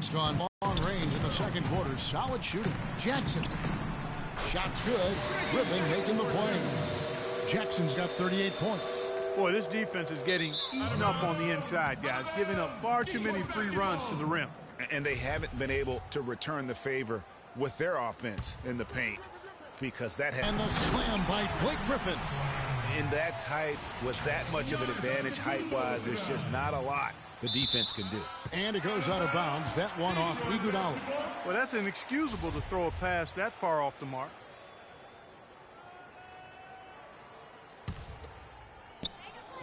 Detroit's gone long range in the second quarter. Solid shooting. Jackson. Shot's good. Griffin making the play. Jackson's got 38 points. Boy, this defense is getting eaten up on the inside, guys, giving up far too many free runs to the rim. And they haven't been able to return the favor with their offense in the paint because that has... And the slam by Blake Griffin. In that tight, with that much of an advantage height-wise, there's just not a lot the defense can do. And it goes out of bounds. That one off Iguodala. Well, that's inexcusable to throw a pass that far off the mark.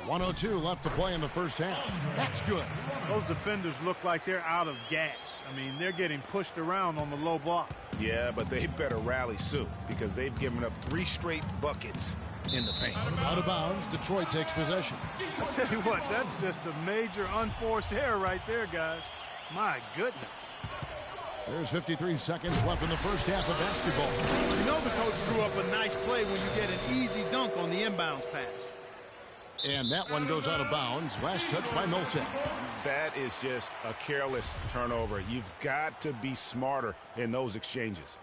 .102 left to play in the first half. That's good. Those defenders look like they're out of gas. I mean, they're getting pushed around on the low block. Yeah, but they better rally soon because they've given up 3 straight buckets in the paint. Out of bounds, Detroit takes possession. I tell you what, that's just a major unforced error right there, guys. My goodness. There's 53 seconds left in the first half of basketball. You know the coach drew up a nice play when you get an easy dunk on the inbounds pass. And that one goes out of bounds. Last touch by Millsap. That is just a careless turnover. You've got to be smarter in those exchanges.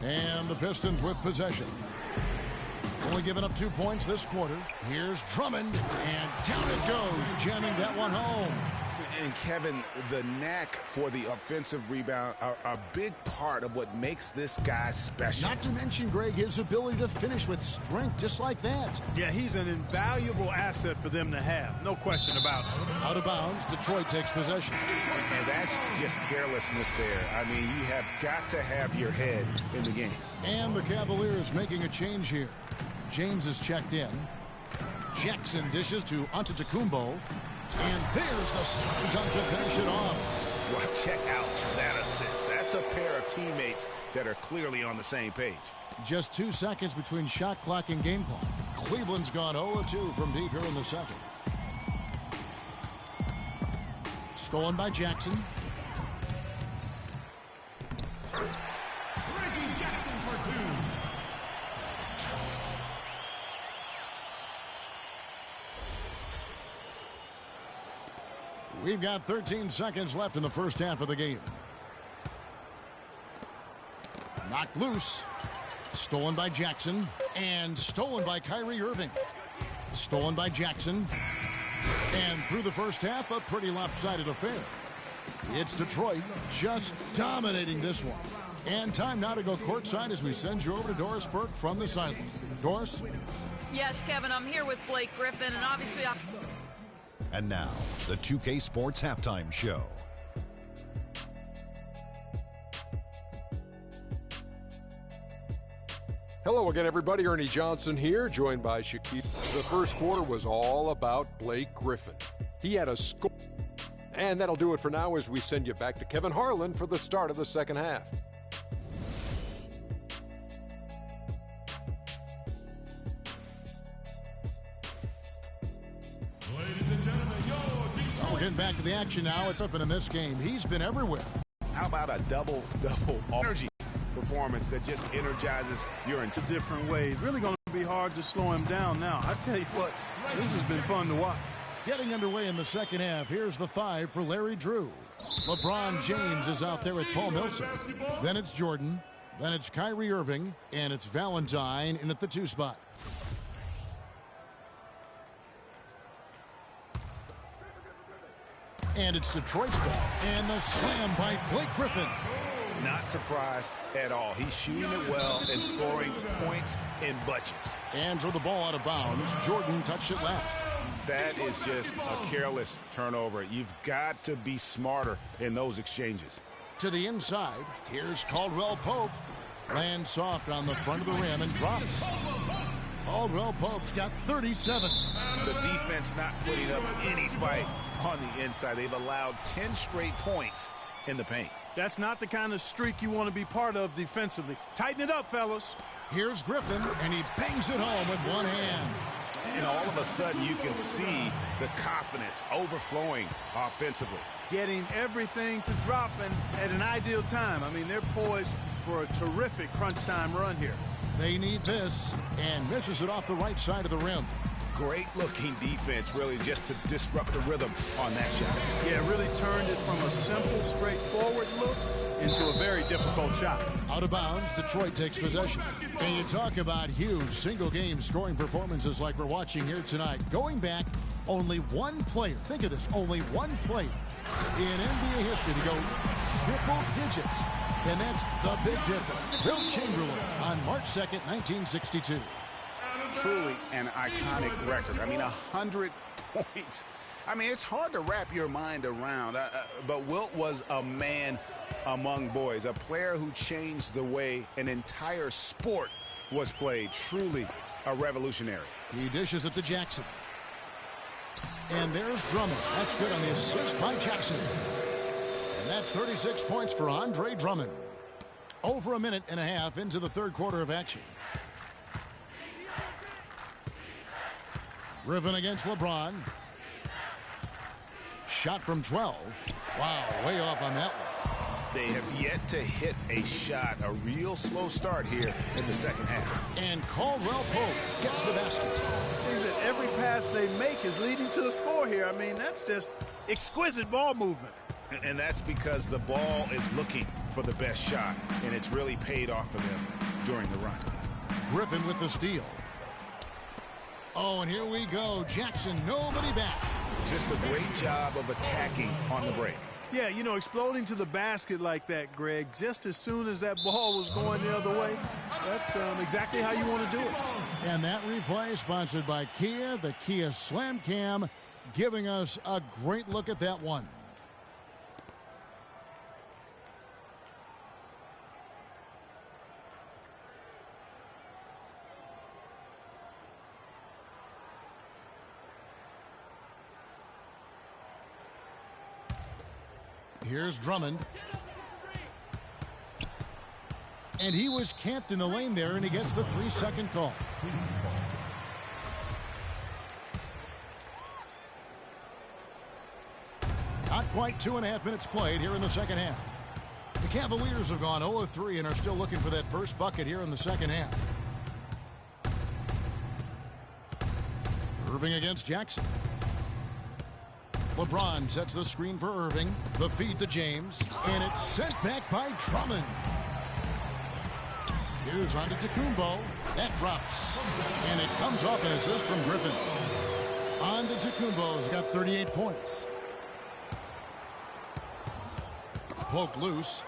And the Pistons with possession. Only giving up 2 points this quarter. Here's Drummond, and down it goes, jamming that one home. And Kevin, the knack for the offensive rebound are a big part of what makes this guy special. Not to mention, Greg, his ability to finish with strength just like that. Yeah, he's an invaluable asset for them to have. No question about it. Out of bounds, Detroit takes possession. And that's just carelessness there. I mean, you have got to have your head in the game. And the Cavaliers making a change here. James is checked in. Jackson dishes to Antetokounmpo. And there's the slam dunk to finish it off. Well, check out that assist. That's a pair of teammates that are clearly on the same page. Just 2 seconds between shot clock and game clock. Cleveland's gone 0-2 from deep here in the second. Stolen by Jackson. Reggie Jackson for 2. We've got 13 seconds left in the first half of the game. Knocked loose. Stolen by Jackson. And stolen by Kyrie Irving. Stolen by Jackson. And through the first half, a pretty lopsided affair. It's Detroit just dominating this one. And time now to go courtside as we send you over to Doris Burke from the sideline. Doris? Yes, Kevin, I'm here with Blake Griffin, and obviously And now, the 2K Sports Halftime Show. Hello again, everybody. Ernie Johnson here, joined by Shaquille. The first quarter was all about Blake Griffin. He had a score. And that'll do it for now as we send you back to Kevin Harlan for the start of the second half. Getting back to the action now. It's Griffin in this game. He's been everywhere. How about a double energy performance that just energizes your It's a different way. It's really going to be hard to slow him down now. I tell you what, this has been fun to watch. Getting underway in the second half. Here's the 5 for Larry Drew. LeBron James is out there with Paul Millsap. Then it's Jordan. Then it's Kyrie Irving. And it's Valentine in at the 2 spot. And it's Detroit's ball. And the slam by Blake Griffin. Not surprised at all. He's shooting it well and scoring points in bunches. And throw the ball out of bounds. Jordan touched it last. That is just a careless turnover. You've got to be smarter in those exchanges. To the inside, here's Caldwell Pope. Lands soft on the front of the rim and drops. Caldwell Pope's got 37. The defense not putting up any fight on the inside. They've allowed 10 straight points in the paint. That's not the kind of streak you want to be part of defensively. Tighten it up, fellas. Here's Griffin, and he bangs it home with one hand. And all of a sudden, you can see the confidence overflowing offensively. Getting everything to drop and at an ideal time. I mean, they're poised for a terrific crunch time run here. They need this, and misses it off the right side of the rim. Great-looking defense, really, just to disrupt the rhythm on that shot. Yeah, really turned it from a simple, straightforward look into a very difficult shot. Out of bounds, Detroit takes possession. And you talk about huge single-game scoring performances like we're watching here tonight. Going back, only one player, think of this, only one player in NBA history to go triple digits. And that's the big difference. Wilt Chamberlain on March 2nd, 1962. Truly an iconic record. I mean, 100 points. I mean, it's hard to wrap your mind around. But Wilt was a man among boys, a player who changed the way an entire sport was played. Truly a revolutionary. He dishes it to Jackson. And there's Drummond. That's good on the assist by Jackson. And that's 36 points for Andre Drummond. Over a minute and a half into the third quarter of action. Griffin against LeBron. Shot from 12. Wow, way off on that one. They have yet to hit a shot. A real slow start here in the second half. And Caldwell Pope gets the basket. Seems that every pass they make is leading to a score here. I mean, that's just exquisite ball movement. And that's because the ball is looking for the best shot, and it's really paid off for them during the run. Griffin with the steal. Oh, and here we go. Jackson, nobody back. Just a great job of attacking on the break. Yeah, you know, exploding to the basket like that, Greg, just as soon as that ball was going the other way, that's exactly how you want to do it. And that replay sponsored by Kia, the Kia Slam Cam, giving us a great look at that one. Here's Drummond. And he was camped in the lane there, and he gets the 3-second call. Not quite 2.5 minutes played here in the second half. The Cavaliers have gone 0 of 3 and are still looking for that first bucket here in the second half. Irving against Jackson. LeBron sets the screen for Irving. The feed to James. And it's sent back by Drummond. Here's on to Tacumbo. That drops. And it comes off an assist from Griffin. On to Tacumbo's got 38 points. Poke loose.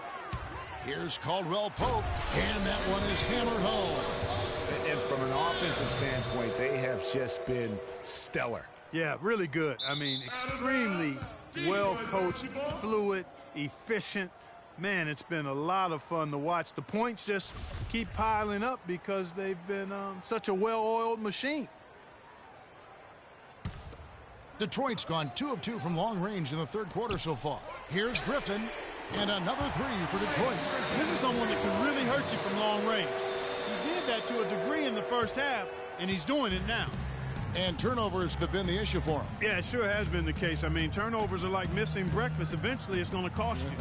Here's Caldwell Pope. And that one is hammered home. And from an offensive standpoint, they have just been stellar. Yeah, really good. I mean, extremely well-coached, fluid, efficient. Man, it's been a lot of fun to watch. The points just keep piling up because they've been such a well-oiled machine. Detroit's gone 2 of 2 from long range in the third quarter so far. Here's Griffin, and another 3 for Detroit. This is someone that can really hurt you from long range. He did that to a degree in the first half, and he's doing it now. And turnovers have been the issue for him. Yeah, it sure has been the case. I mean, turnovers are like missing breakfast. Eventually, it's going to cost you.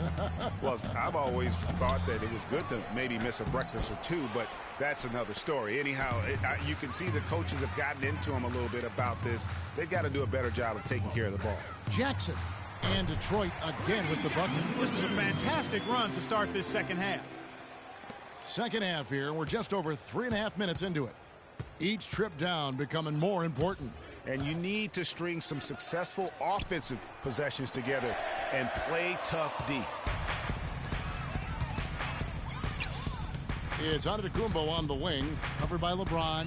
Well, I've always thought that it was good to maybe miss a breakfast or two, but that's another story. Anyhow, you can see the coaches have gotten into him a little bit about this. They've got to do a better job of taking care of the ball. Jackson and Detroit again with the bucket. This is a fantastic run to start this second half. Second half here. We're just over 3.5 minutes into it. Each trip down becoming more important. And you need to string some successful offensive possessions together and play tough D. It's Antetokounmpo on the wing, covered by LeBron.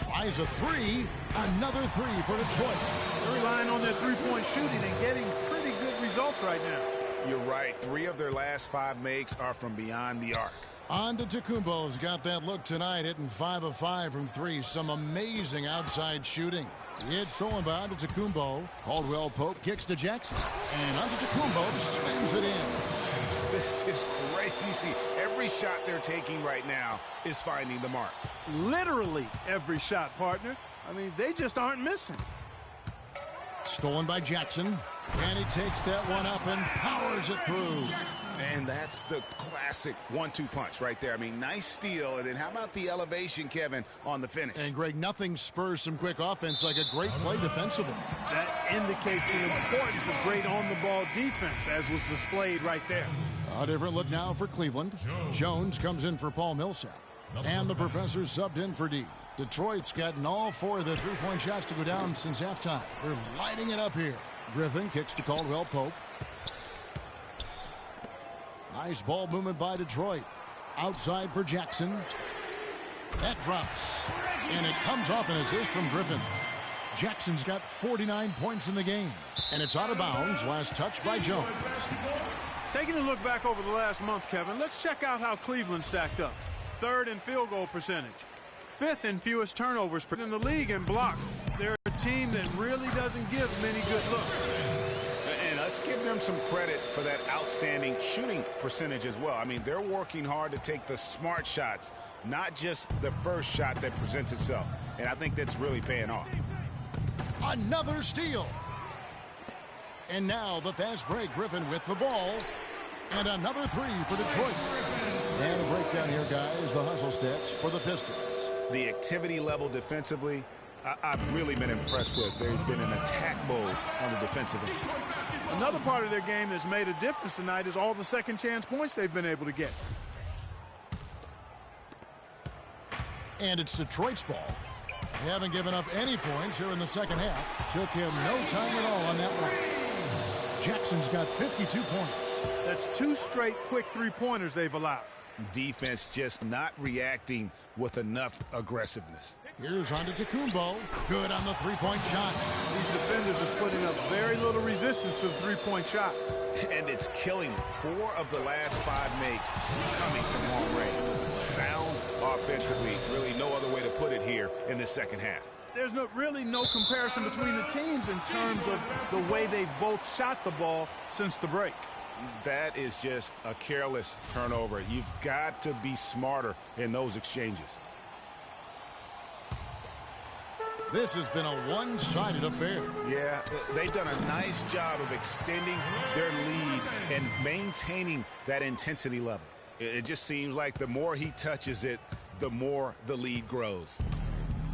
Tries a 3. Another 3 for Detroit. They're relying on their three-point shooting and getting pretty good results right now. You're right. 3 of their last 5 makes are from beyond the arc. Antetokounmpo's got that look tonight, hitting 5 of 5 from 3. Some amazing outside shooting. It's stolen by Antetokounmpo. Caldwell Pope kicks to Jackson. And Antetokounmpo slams it in. This is crazy. Every shot they're taking right now is finding the mark. Literally every shot, partner. I mean, they just aren't missing. Stolen by Jackson. And he takes that one up and powers it through. And that's the classic 1-2 punch right there. I mean, nice steal. And then how about the elevation, Kevin, on the finish? And, Greg, nothing spurs some quick offense like a great play defensively. That indicates the importance of great on-the-ball defense, as was displayed right there. A different look now for Cleveland. Jones comes in for Paul Millsap. And the professor subbed in for D. Detroit's gotten all 4 of the three-point shots to go down since halftime. They're lighting it up here. Griffin kicks to Caldwell Pope. Nice ball movement by Detroit. Outside for Jackson. That drops. And it comes off an assist from Griffin. Jackson's got 49 points in the game. And it's out of bounds. Last touch by Jones. Taking a look back over the last month, Kevin, let's check out how Cleveland stacked up. 3rd in field goal percentage. 5th in fewest turnovers in the league in blocks. They're a team that really doesn't give many good looks. And let's give them some credit for that outstanding shooting percentage as well. I mean, they're working hard to take the smart shots, not just the first shot that presents itself. And I think that's really paying off. Another steal. And now the fast break. Griffin with the ball. And another 3 for Detroit. And a breakdown here, guys. The hustle stats for the Pistons. The activity level defensively, I've really been impressed with. They've been in attack mode on the defensive end. Another part of their game that's made a difference tonight is all the second chance points they've been able to get. And it's Detroit's ball. They haven't given up any points here in the second half. Took him no time at all on that one. Jackson's got 52 points. That's 2 straight quick three-pointers they've allowed. Defense just not reacting with enough aggressiveness. Here's Antetokounmpo. Good on the three-point shot. These defenders are putting up very little resistance to the three-point shot. And it's killing them. 4 of the last 5 makes coming from long range. Sound offensively. Really no other way to put it here in the second half. There's really no comparison between the teams in terms of the way they've both shot the ball since the break. That is just a careless turnover. You've got to be smarter in those exchanges. This has been a one-sided affair. Yeah, they've done a nice job of extending their lead and maintaining that intensity level. It just seems like the more he touches it, the more the lead grows.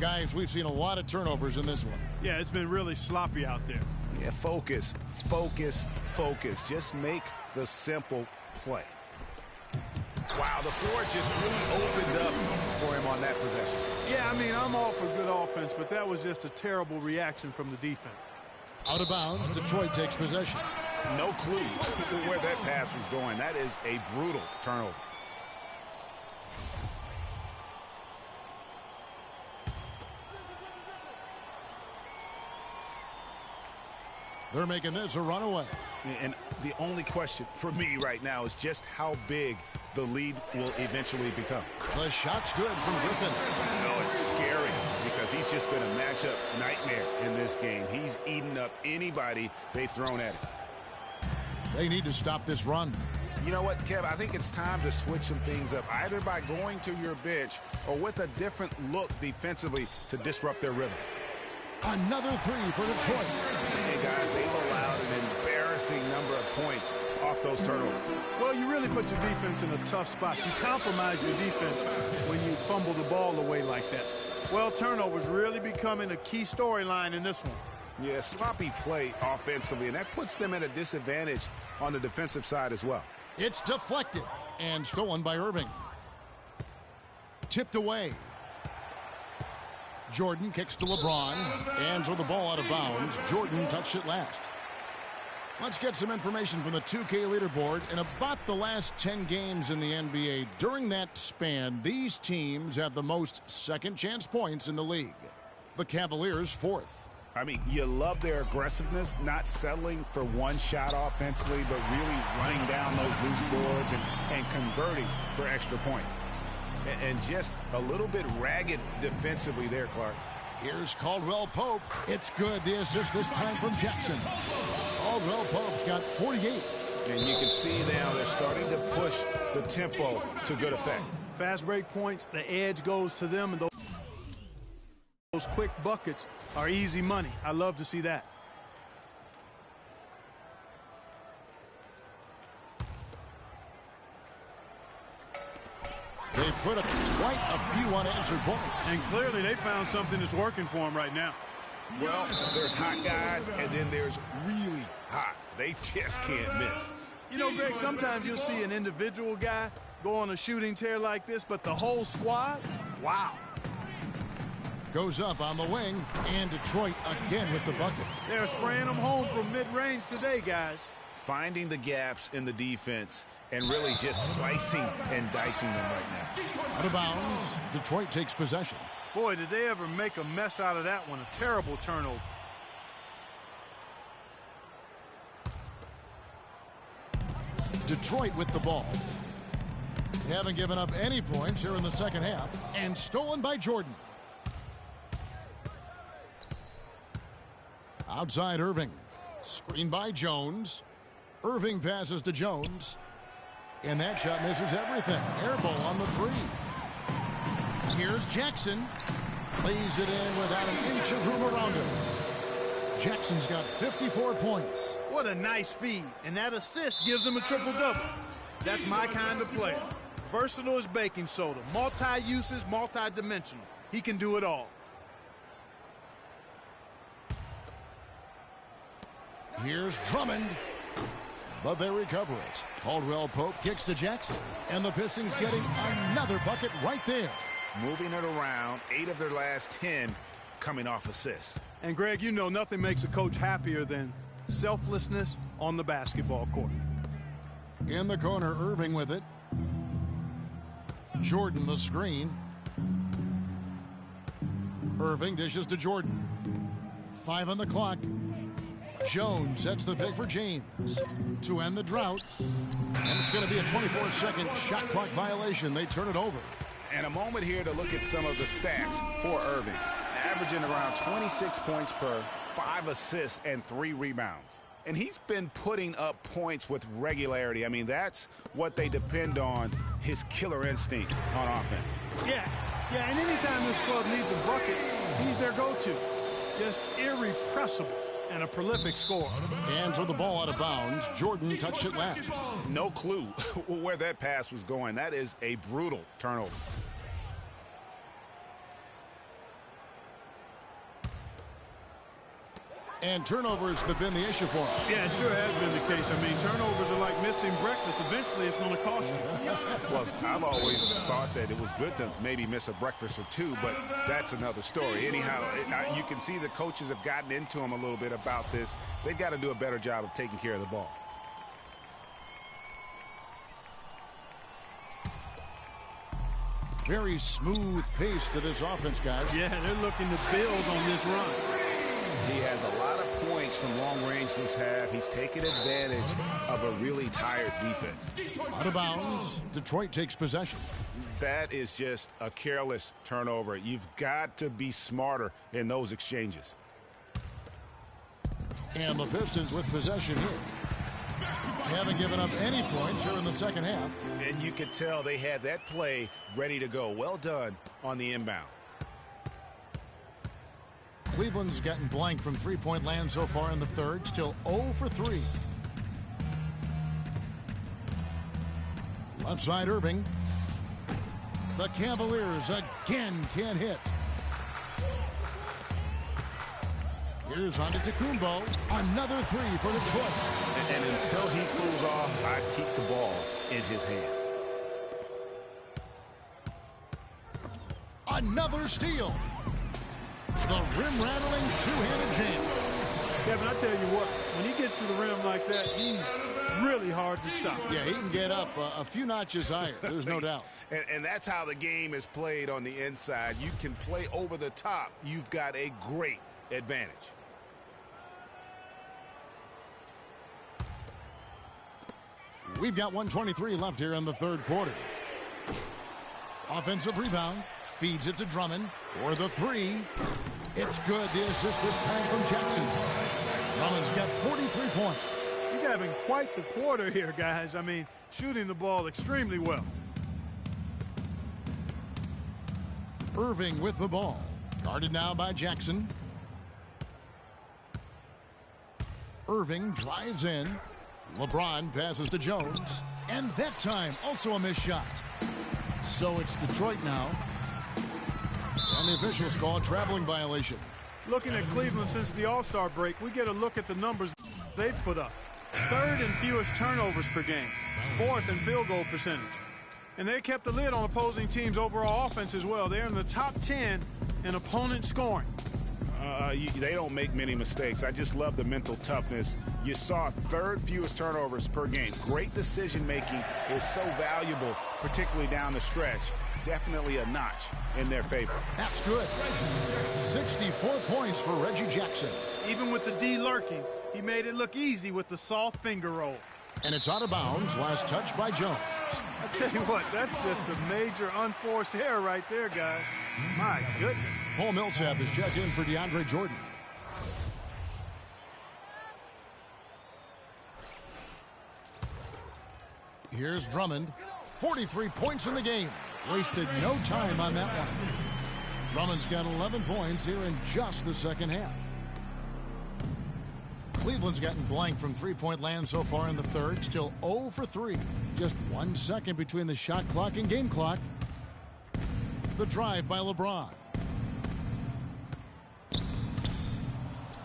Guys, we've seen a lot of turnovers in this one. Yeah, it's been really sloppy out there. Yeah, focus, focus, focus. Just make the simple play. Wow, the floor just really opened up for him on that possession. Yeah, I mean, I'm all for good offense, but that was just a terrible reaction from the defense. Out of bounds, Detroit takes possession. No clue where that pass was going. That is a brutal turnover. They're making this a runaway. And the only question for me right now is just how big the lead will eventually become. The shot's good from Griffin. No, it's scary because he's just been a matchup nightmare in this game. He's eaten up anybody they've thrown at him. They need to stop this run. You know what, Kev? I think it's time to switch some things up, either by going to your bench or with a different look defensively to disrupt their rhythm. Another 3 for Detroit. Hey, guys, they've allowed an embarrassing number of points off those turnovers. Well, you really put your defense in a tough spot. You compromise your defense when you fumble the ball away like that. Well, turnovers really becoming a key storyline in this one. Yeah, sloppy play offensively, and that puts them at a disadvantage on the defensive side as well. It's deflected and stolen by Irving. Tipped away. Jordan kicks to LeBron and throw the ball out of bounds. Jordan touched it last. Let's get some information from the 2K leaderboard. In about the last 10 games in the NBA, during that span, these teams have the most second chance points in the league. The Cavaliers 4th. I mean, you love their aggressiveness, not settling for one shot offensively, but really running down those loose boards and converting for extra points. And just a little bit ragged defensively there, Clark. Here's Caldwell Pope. It's good. The assist this time from Jackson. Caldwell Pope's got 48. And you can see now they're starting to push the tempo to good effect. Fast break points, the edge goes to them, and those quick buckets are easy money. I love to see that. they put up quite a few unanswered points. And clearly they found something that's working for them right now. Well, there's hot guys, and then there's really hot. They just can't miss. You know, Greg, sometimes you'll see an individual guy go on a shooting tear like this, but the whole squad, wow. Goes up on the wing, and Detroit again with the bucket. They're spraying them home from mid-range today, guys. Finding the gaps in the defense and really just slicing and dicing them right now. Out of bounds, Detroit takes possession. Boy, did they ever make a mess out of that one. A terrible turnover. Detroit with the ball. They haven't given up any points here in the second half, and stolen by Jordan. Outside Irving. Screen by Jones. Irving passes to Jones. And that shot misses everything. Air ball on the three. Here's Jackson. Plays it in without an inch of room around him. Jackson's got 54 points. What a nice feed. And that assist gives him a triple-double. That's my kind of player. Versatile as baking soda. Multi-uses, multi-dimensional. He can do it all. Here's Drummond. But they recover it. Caldwell Pope kicks to Jackson. And the Pistons getting another bucket right there. Moving it around, 8 of their last 10 coming off assists. And, Greg, you know nothing makes a coach happier than selflessness on the basketball court. In the corner, Irving with it. Jordan the screen. Irving dishes to Jordan. 5 on the clock. Jones sets the pick for James to end the drought. And it's going to be a 24-second shot clock violation. They turn it over. And a moment here to look at some of the stats for Irving. Averaging around 26 points per, 5 assists, and 3 rebounds. And he's been putting up points with regularity. I mean, that's what they depend on, his killer instinct on offense. Yeah, and anytime this club needs a bucket, he's their go-to. Just irrepressible and a prolific scorer. Hands on the ball out of bounds. Jordan touched it last. No clue where that pass was going. That is a brutal turnover. And turnovers have been the issue for him. Yeah, it sure has been the case. I mean, turnovers are like missing breakfast. Eventually, it's going to cost you. Well, I've always thought that it was good to maybe miss a breakfast or two, but that's another story. Anyhow, you can see the coaches have gotten into him a little bit about this. They've got to do a better job of taking care of the ball. Very smooth pace to this offense, guys. Yeah, they're looking to build on this run. He has a lot of points from long range this half. He's taken advantage of a really tired defense. Out of bounds. Detroit takes possession. That is just a careless turnover. You've got to be smarter in those exchanges. And the Pistons with possession here. They haven't given up any points here in the second half. And you could tell they had that play ready to go. Well done on the inbound. Cleveland's gotten blank from three-point land so far in the third. Still 0 for 3. Left side Irving. The Cavaliers again can't hit. Here's Antetokounmpo. Another 3 for Detroit. And until he cools off, I'd keep the ball in his hands. Another steal. The rim-rattling two-handed jam. Kevin, I tell you what, when he gets to the rim like that, he's really hard to stop. Yeah, he can get up a few notches higher. There's no doubt. And that's how the game is played on the inside. You can play over the top. You've got a great advantage. We've got 1:23 left here in the third quarter. Offensive rebound. Feeds it to Drummond for the 3. It's good. The assist this time from Jackson. Drummond's got 43 points. He's having quite the quarter here, guys. I mean, shooting the ball extremely well. Irving with the ball. Guarded now by Jackson. Irving drives in. LeBron passes to Jones. And that time, also a missed shot. So it's Detroit now. And the officials call a traveling violation. Looking at Cleveland since the All-Star break, we get a look at the numbers they've put up. 3rd in fewest turnovers per game. 4th in field goal percentage. And they kept the lid on opposing teams' overall offense as well. They're in the top 10 in opponent scoring. They don't make many mistakes. I just love the mental toughness. You saw 3rd fewest turnovers per game. Great decision-making is so valuable, particularly down the stretch. Definitely a notch in their favor. That's good. 64 points for Reggie Jackson. Even with the D lurking, he made it look easy with the soft finger roll. And it's out of bounds. Last touch by Jones. I tell you what, that's just a major unforced error right there, guys. My goodness. Paul Millsap is checked in for DeAndre Jordan. Here's Drummond. 43 points in the game. Wasted no time on that one. Drummond's got 11 points here in just the second half. Cleveland's gotten blank from three-point land so far in the third. Still 0 for 3. Just 1 second between the shot clock and game clock. The drive by LeBron.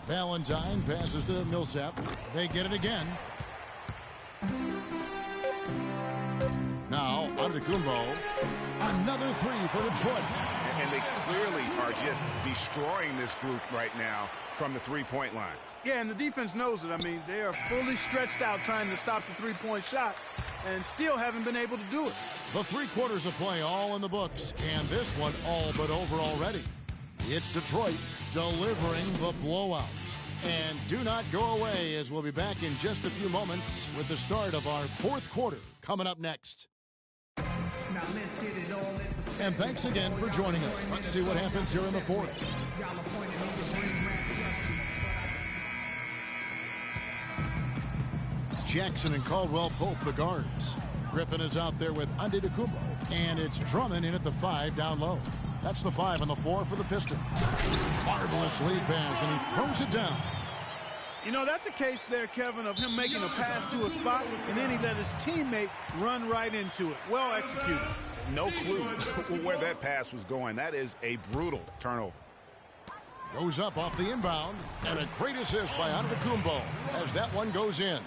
Valentine passes to Millsap. They get it again. Now, Antetokounmpo. Another 3 for Detroit. And they clearly are just destroying this group right now from the three-point line. Yeah, and the defense knows it. I mean, they are fully stretched out trying to stop the three-point shot and still haven't been able to do it. The 3 quarters of play all in the books, and this one all but over already. It's Detroit delivering the blowout. And do not go away, as we'll be back in just a few moments with the start of our 4th quarter coming up next. And thanks again for joining us. Let's see what happens here in the 4th. Jackson and Caldwell Pope, the guards. Griffin is out there with Antetokounmpo. And it's Drummond in at the 5 down low. That's the 5 on the floor for the Pistons. Marvelous lead pass, and he throws it down. You know, that's a case there, Kevin, of him making a pass to a spot, and then he let his teammate run right into it. Well executed. No clue where that pass was going. That is a brutal turnover. Goes up off the inbound, and a great assist by Antetokounmpo as that one goes in.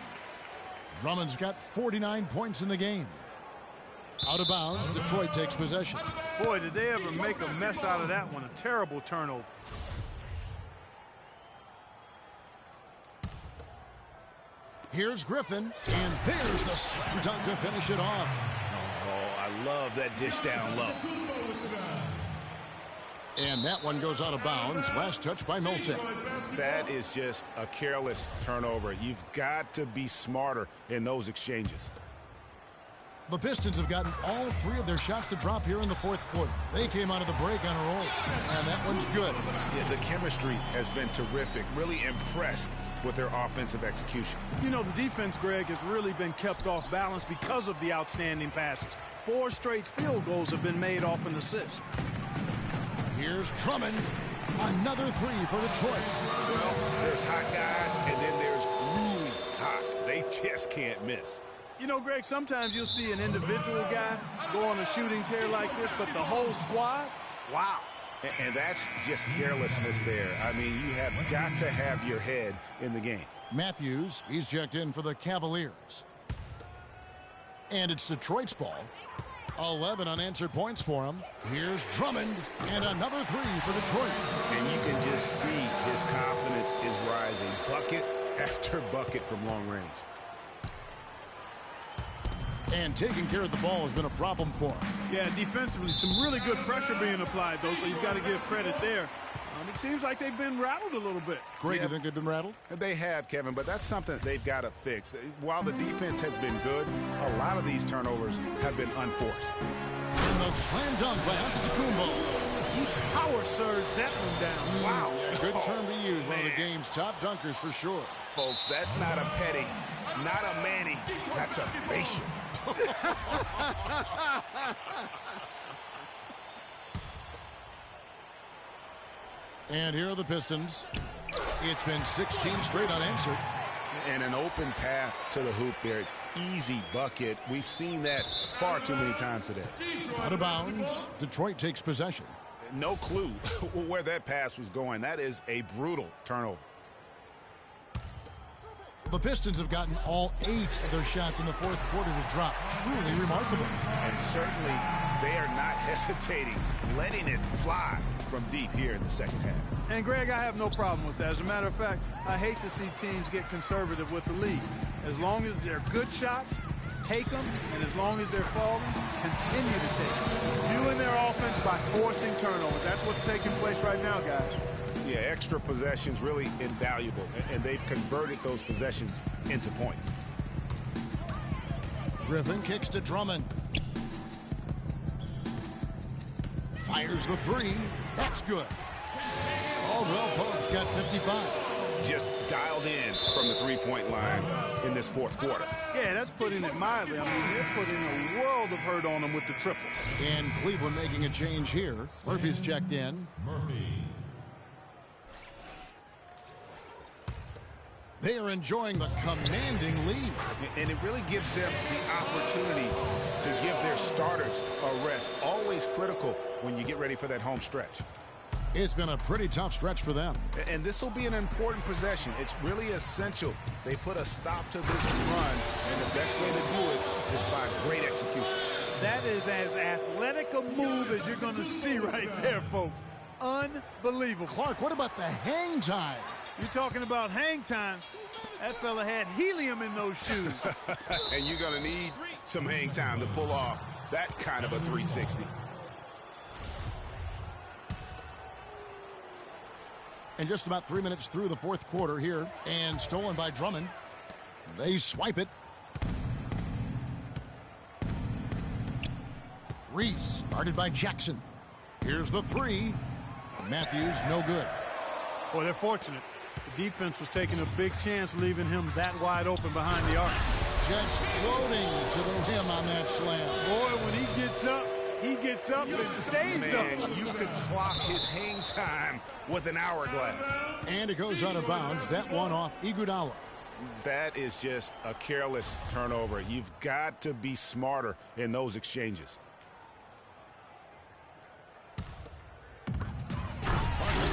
Drummond's got 49 points in the game. Out of bounds, Detroit takes possession. Boy, did they ever make a mess out of that one. A terrible turnover. Here's Griffin, and there's the slam dunk to finish it off. Oh, I love that dish down low. And that one goes out of bounds. Last touch by Millsap. That is just a careless turnover. You've got to be smarter in those exchanges. The Pistons have gotten all 3 of their shots to drop here in the 4th quarter. They came out of the break on a roll, and that one's good. Yeah, the chemistry has been terrific. Really impressed with their offensive execution. You know, the defense, Greg, has really been kept off balance because of the outstanding passes. 4 straight field goals have been made off an assist. Here's Drummond. Another 3 for Detroit. Well, there's hot guys, and then there's really hot. They just can't miss. You know, Greg, sometimes you'll see an individual guy go on a shooting tear like this, but the whole squad, wow. And that's just carelessness there. I mean, you have got to have your head in the game. Matthews, he's checked in for the Cavaliers. And it's Detroit's ball. 11 unanswered points for him. Here's Drummond, and another 3 for Detroit. And you can just see his confidence is rising. Bucket after bucket from long range. And taking care of the ball has been a problem for him. Yeah, defensively, some really good pressure being applied, though, so you've got to give credit there. It seems like they've been rattled a little bit. Greg, you think they've been rattled? They have, Kevin, but that's something they've got to fix. While the defense has been good, a lot of these turnovers have been unforced. And the slam dunk by Antetokounmpo. He power surged that one down. Wow. Yeah, good term to use. One of the game's top dunkers for sure. Folks, that's not a petty, not a Manny. That's a facial. And here are the Pistons. It's been 16 straight unanswered. And an open path to the hoop there. easy bucket. We've seen that far too many times today. Out of bounds. Detroit takes possession. No clue where that pass was going. That is a brutal turnover. The Pistons have gotten all 8 of their shots in the fourth quarter to drop. Truly remarkable. And certainly they are not hesitating, letting it fly from deep here in the second half. And, Greg, I have no problem with that. As a matter of fact, I hate to see teams get conservative with the lead. As long as they're good shots, take them, and as long as they're falling, continue to take them. Fueling their offense by forcing turnovers. That's what's taking place right now, guys. Yeah, extra possessions really invaluable, and they've converted those possessions into points. Griffin kicks to Drummond. Fires the 3. That's good. Caldwell Pope's got 55. Just dialed in from the three-point line in this fourth quarter. Yeah, that's putting it mildly. I mean, they're putting a world of hurt on them with the triple. And Cleveland making a change here. Murphy's checked in. They are enjoying the commanding lead. And it really gives them the opportunity to give their starters a rest. Always critical when you get ready for that home stretch. It's been a pretty tough stretch for them. And this will be an important possession. It's really essential they put a stop to this run, and the best way to do it is by great execution. That is as athletic a move as you're going to see right there, folks. Unbelievable. Clark, what about the hang time? You're talking about hang time. That fella had helium in those shoes. And you're going to need some hang time to pull off that kind of a 360. And just about 3 minutes through the fourth quarter here, and stolen by Drummond. They swipe it. Reese, guarded by Jackson. Here's the 3. Matthews, no good. Boy, they're fortunate. The defense was taking a big chance leaving him that wide open behind the arc. Just floating to the rim on that slam. Boy, when he gets up and stays up. Man, you could clock his hang time with an hourglass. And it goes out of bounds. That one off Iguodala. That is just a careless turnover. You've got to be smarter in those exchanges.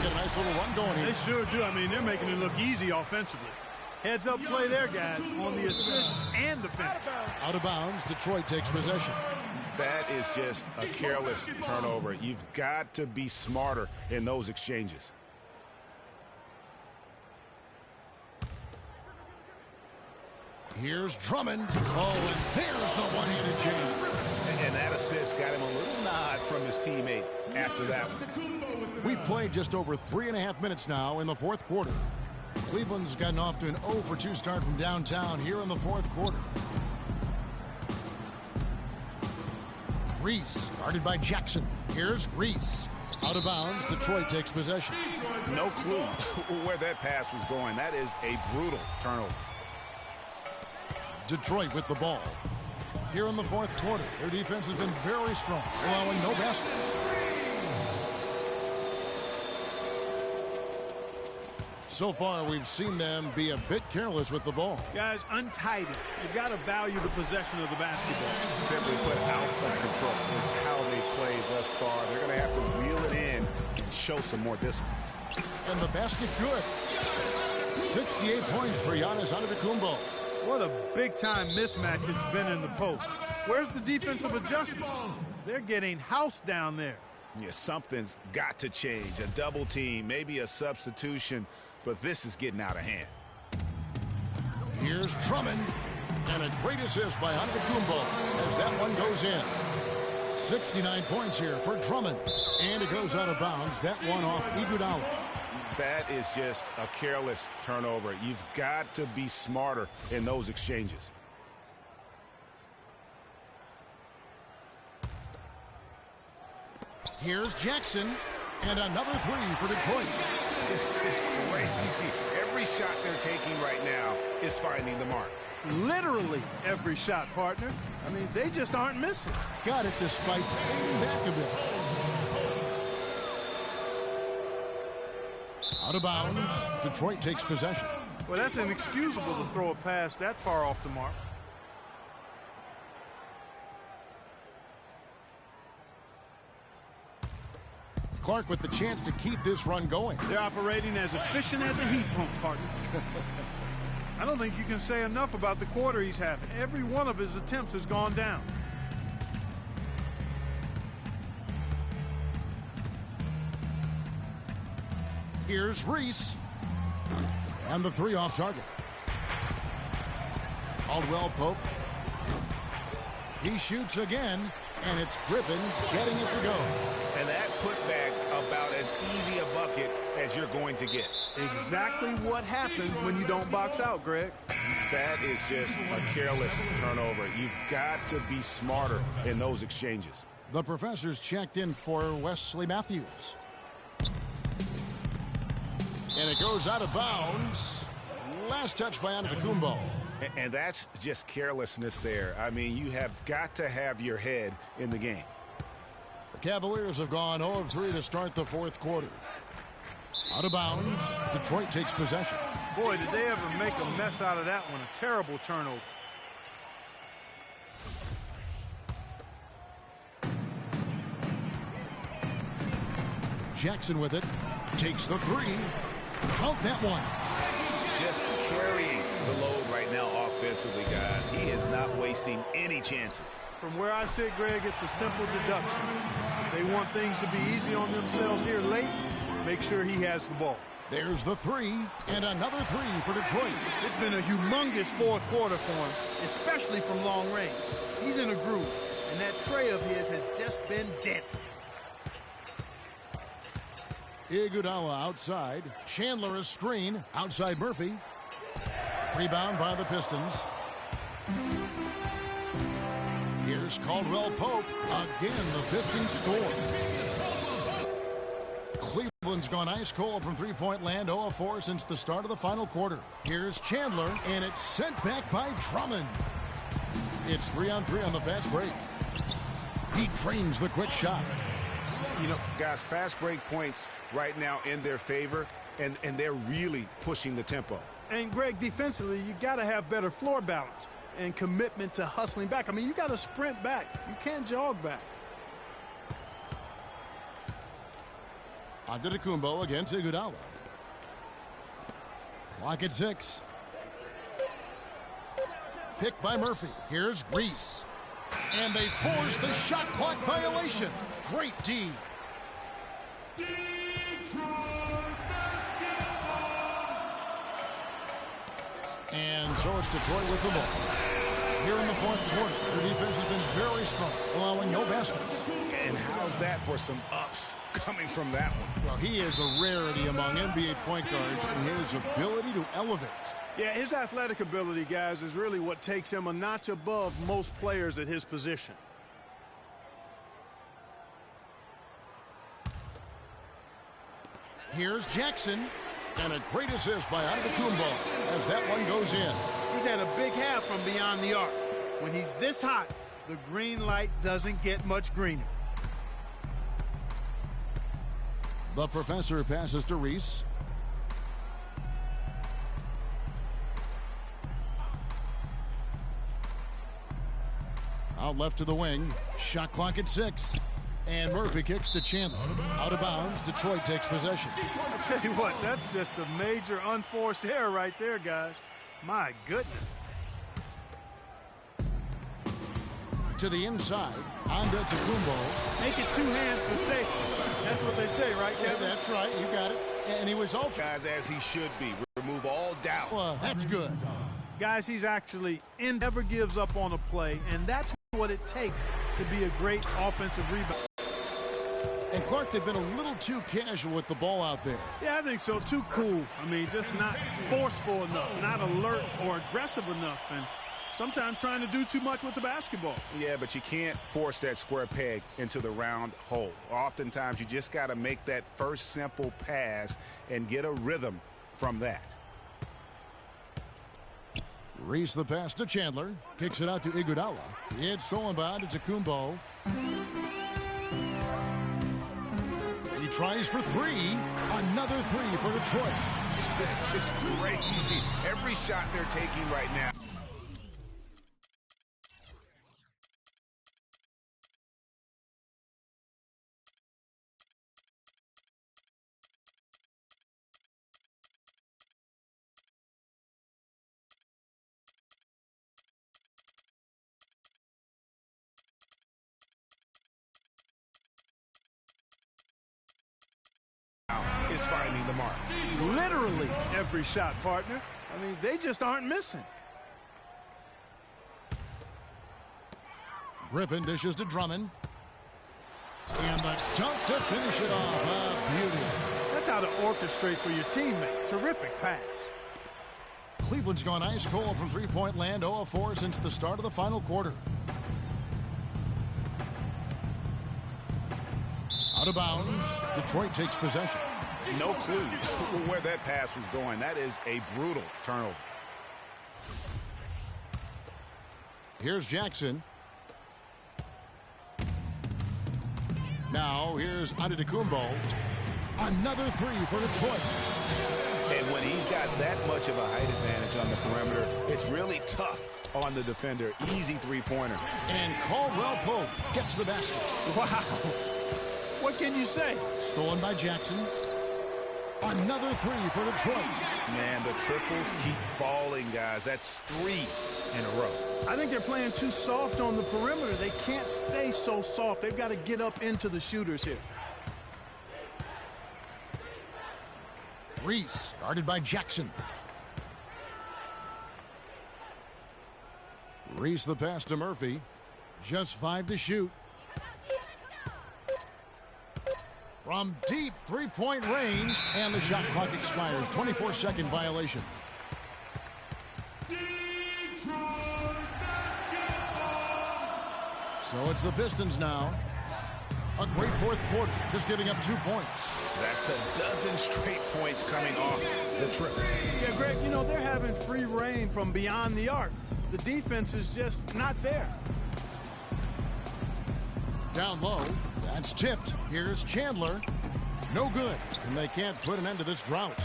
Get a nice little run going here. They sure do. I mean, they're making it look easy offensively. Heads up play there, guys, on the assist and the finish. Out of bounds, Detroit takes possession. That is just a careless turnover. You've got to be smarter in those exchanges. Here's Drummond. Oh, and there's the one-handed jam. And that assist got him a little nod from his teammate after that one. We've played just over 3.5 minutes now in the fourth quarter. Cleveland's gotten off to an 0-for-2 start from downtown here in the fourth quarter. Reese, guarded by Jackson. Here's Reese. Out of bounds, Detroit takes possession. No clue where that pass was going. That is a brutal turnover. Detroit with the ball. Here in the fourth quarter, their defense has been very strong, allowing no baskets. So far, we've seen them be a bit careless with the ball. Guys, untie it. You've got to value the possession of the basketball. Simply put, out of control is how they played thus far. They're going to have to reel it in and show some more discipline. And the basket good. 68 points for Giannis Antetokounmpo. What a big-time mismatch it's been in the post. Where's the defensive adjustment? They're getting housed down there. Yeah, something's got to change. A double team, maybe a substitution, but this is getting out of hand. Here's Drummond, and a great assist by Antetokounmpo as that one goes in. 69 points here for Drummond, and it goes out of bounds. That one off Iguodala. That is just a careless turnover. You've got to be smarter in those exchanges. Here's Jackson, and another 3 for Detroit. This is crazy. Every shot they're taking right now is finding the mark. Literally every shot, partner. I mean, they just aren't missing. Got it despite fading back a bit. Out of bounds, Detroit takes possession. Well, that's inexcusable to throw a pass that far off the mark. Clark with the chance to keep this run going. They're operating as efficient as a heat pump, partner. I don't think you can say enough about the quarter he's having. Every one of his attempts has gone down. Here's Reese. And the three off target. Caldwell Pope. He shoots again, and it's Griffin getting it to go. And that putback about as easy a bucket as you're going to get. Exactly what happens when you don't box out, Greg. That is just a careless turnover. You've got to be smarter in those exchanges. The professor's checked in for Wesley Matthews. And it goes out of bounds. Last touch by Antetokounmpo. And that's just carelessness there. I mean, you have got to have your head in the game. The Cavaliers have gone 0 of 3 to start the fourth quarter. Out of bounds. Detroit takes possession. Boy, did they ever make a mess out of that one. A terrible turnover. Jackson with it. Takes the three. Count that one. Just carrying the load right now offensively, guys. He is not wasting any chances. From where I sit, Greg, it's a simple deduction. If they want things to be easy on themselves here late, make sure he has the ball. There's the three, and another three for Detroit. It's been a humongous fourth quarter for him, especially from long range. He's in a groove, and that tray of his has just been deadly. Iguodala outside. Chandler a screen. Outside Murphy. Rebound by the Pistons. Here's Caldwell Pope. Again, the Pistons score. Cleveland's gone ice cold from three-point land, 0 of 4 since the start of the final quarter. Here's Chandler, and it's sent back by Drummond. It's 3-on-3 on the fast break. He trains the quick shot. You know, guys, fast break points right now in their favor, and they're really pushing the tempo. And, Greg, defensively, you got to have better floor balance and commitment to hustling back. I mean, you got to sprint back. You can't jog back. Antetokounmpo against Iguodala. Clock at 6. Picked by Murphy. Here's Reese. And they force the shot clock violation. Great D. And so it's Detroit with the ball. Here in the fourth quarter, the defense has been very strong, allowing no baskets. And how's that for some ups coming from that one? Well, he is a rarity among NBA point guards in his ability to elevate. Yeah, his athletic ability, guys, is really what takes him a notch above most players at his position. Here's Jackson. And a great assist by Antetokounmpo as that one goes in. He's had a big half from beyond the arc. When he's this hot, the green light doesn't get much greener. The professor passes to Reese. Out left to the wing. Shot clock at 6. And Murphy kicks to Chandler. Out of bounds. Detroit takes possession. I'll tell you what, that's just a major unforced error right there, guys. My goodness. To the inside. Antetokounmpo. Make it two hands for safety. That's what they say, right, Kevin? Yeah, that's right. You got it. And he was ultra. Guys, as he should be. Remove all doubt. That's good. Guys, he's actually never gives up on a play, and that's what it takes to be a great offensive rebound. And Clark, they've been a little too casual with the ball out there. Yeah, I think so. Too cool. I mean, just not forceful enough, not alert or aggressive enough, and sometimes trying to do too much with the basketball. Yeah, but you can't force that square peg into the round hole. Oftentimes, you just got to make that first simple pass and get a rhythm from that. Reese the pass to Chandler. Kicks it out to Iguodala. It's stolen by Antetokounmpo. He tries for three. Another three for Detroit. This is crazy. Every shot they're taking right now. every shot, partner. I mean, they just aren't missing. Griffin dishes to Drummond. And the dunk to finish it off. A beauty. That's how to orchestrate for your teammate. Terrific pass. Cleveland's gone ice cold from three-point land, 0 of 4 since the start of the final quarter. Out of bounds. Detroit takes possession. No clue where that pass was going. That is a brutal turnover. Here's Jackson. Now here's Antetokounmpo. Another three for Detroit. And when he's got that much of a height advantage on the perimeter, it's really tough on the defender. Easy three-pointer. And Caldwell Pope gets the basket. Wow. What can you say? Stolen by Jackson. Another three for Detroit. Man, the triples keep falling, guys. That's 3 in a row. I think they're playing too soft on the perimeter. They can't stay so soft. They've got to get up into the shooters here. Reese, guarded by Jackson. Reese the pass to Murphy. Just 5 to shoot. From deep three-point range, and the shot clock expires. 24-second violation. So it's the Pistons now. A great fourth quarter, just giving up 2 points. That's a dozen straight points coming off the trip. Yeah, Greg, you know, they're having free reign from beyond the arc. The defense is just not there. Down low, that's tipped. Here's Chandler. No good, and they can't put an end to this drought.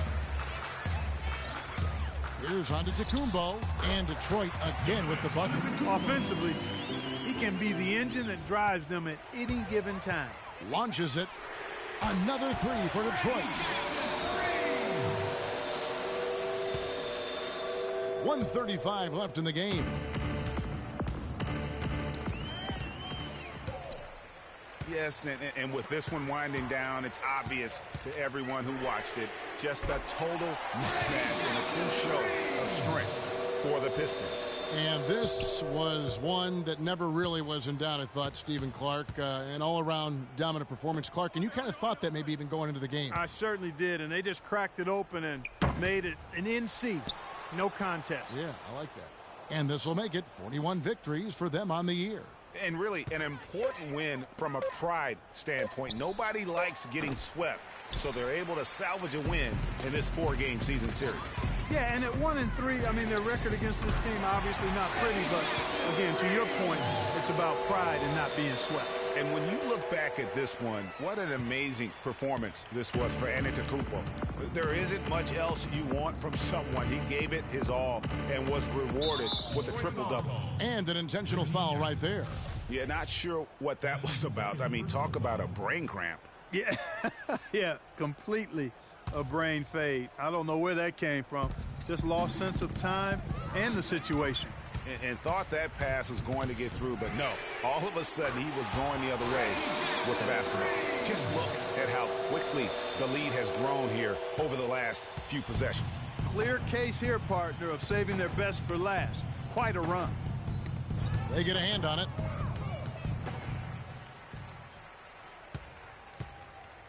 Here's Antetokounmpo, and Detroit again with the bucket. Offensively, he can be the engine that drives them at any given time. Launches it. Another three for Detroit. 1:35 left in the game. Yes, and with this one winding down, it's obvious to everyone who watched it, just a total mismatch and a true show of strength for the Pistons. And this was one that never really was in doubt, I thought, Stephen Clark. An all-around dominant performance. Clark, and you kind of thought that maybe even going into the game. I certainly did, and they just cracked it open and made it an NC. No contest. Yeah, I like that. And this will make it 41 victories for them on the year. And really an important win from a pride standpoint. Nobody likes getting swept, so they're able to salvage a win in this 4-game season series. Yeah, and at 1-3, I mean, their record against this team obviously not pretty, but again, to your point, it's about pride and not being swept. And when you look back at this one, what an amazing performance this was for Antetokounmpo. There isn't much else you want from someone. He gave it his all and was rewarded with a triple-double. And an intentional foul right there. Yeah, not sure what that was about. I mean, talk about a brain cramp. Yeah, yeah, completely a brain fade. I don't know where that came from. Just lost sense of time and the situation. And thought that pass was going to get through, but no. All of a sudden, he was going the other way with the basketball. Just look at how quickly the lead has grown here over the last few possessions. Clear case here, partner, of saving their best for last. Quite a run. They get a hand on it.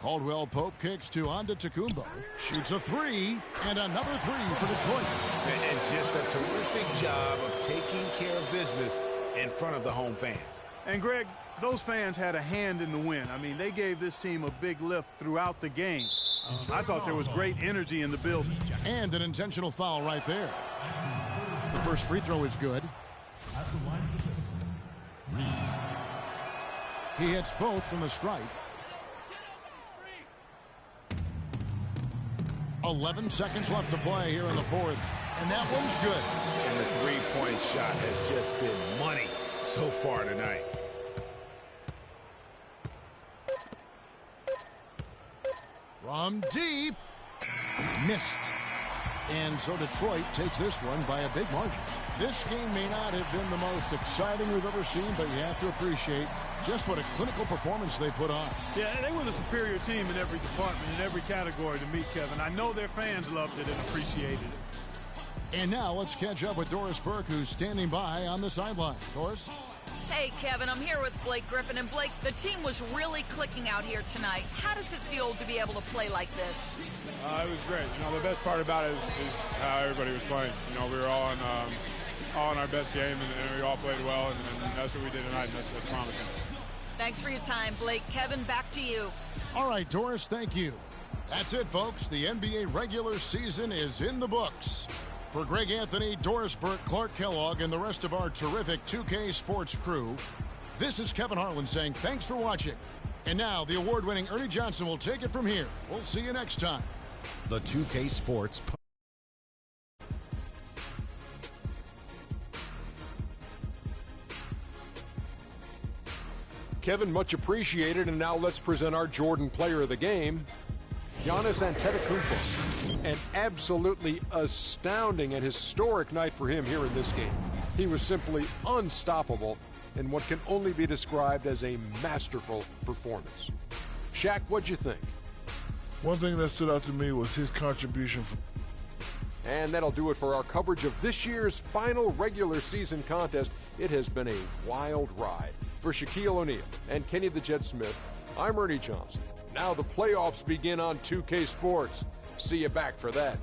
Caldwell Pope kicks to Antetokounmpo. Shoots a three, and another three for Detroit. And just a terrific job of taking care of business in front of the home fans. And, Greg, those fans had a hand in the win. I mean, they gave this team a big lift throughout the game. I thought there was great energy in the building. And an intentional foul right there. The first free throw is good. At the line of the Pistons, Reese. He hits both from the stripe. 11 seconds left to play here in the fourth. And that one's good. And the three-point shot has just been money so far tonight. From deep. Missed. And so Detroit takes this one by a big margin. This game may not have been the most exciting we've ever seen, but you have to appreciate just what a clinical performance they put on. Yeah, they were the superior team in every department, in every category to me, Kevin. I know their fans loved it and appreciated it. And now let's catch up with Doris Burke, who's standing by on the sideline. Doris? Hey, Kevin, I'm here with Blake Griffin. And Blake, the team was really clicking out here tonight. How does it feel to be able to play like this? It was great. The best part about it is how everybody was playing. We were all in our best game, and we all played well, and that's what we did tonight, and that's promising. Thanks for your time, Blake. Kevin, back to you. All right, Doris, thank you. That's it, folks. The NBA regular season is in the books. For Greg Anthony, Doris Burke, Clark Kellogg, and the rest of our terrific 2K Sports crew, this is Kevin Harlan saying thanks for watching. And now the award-winning Ernie Johnson will take it from here. We'll see you next time. The 2K Sports. Kevin, much appreciated. And now let's present our Jordan Player of the Game, Giannis Antetokounmpo. An absolutely astounding and historic night for him here in this game. He was simply unstoppable in what can only be described as a masterful performance. Shaq, what'd you think? One thing that stood out to me was his contribution. And that'll do it for our coverage of this year's final regular season contest. It has been a wild ride. For Shaquille O'Neal and Kenny the Jet Smith, I'm Ernie Johnson. Now the playoffs begin on 2K Sports. See you back for that.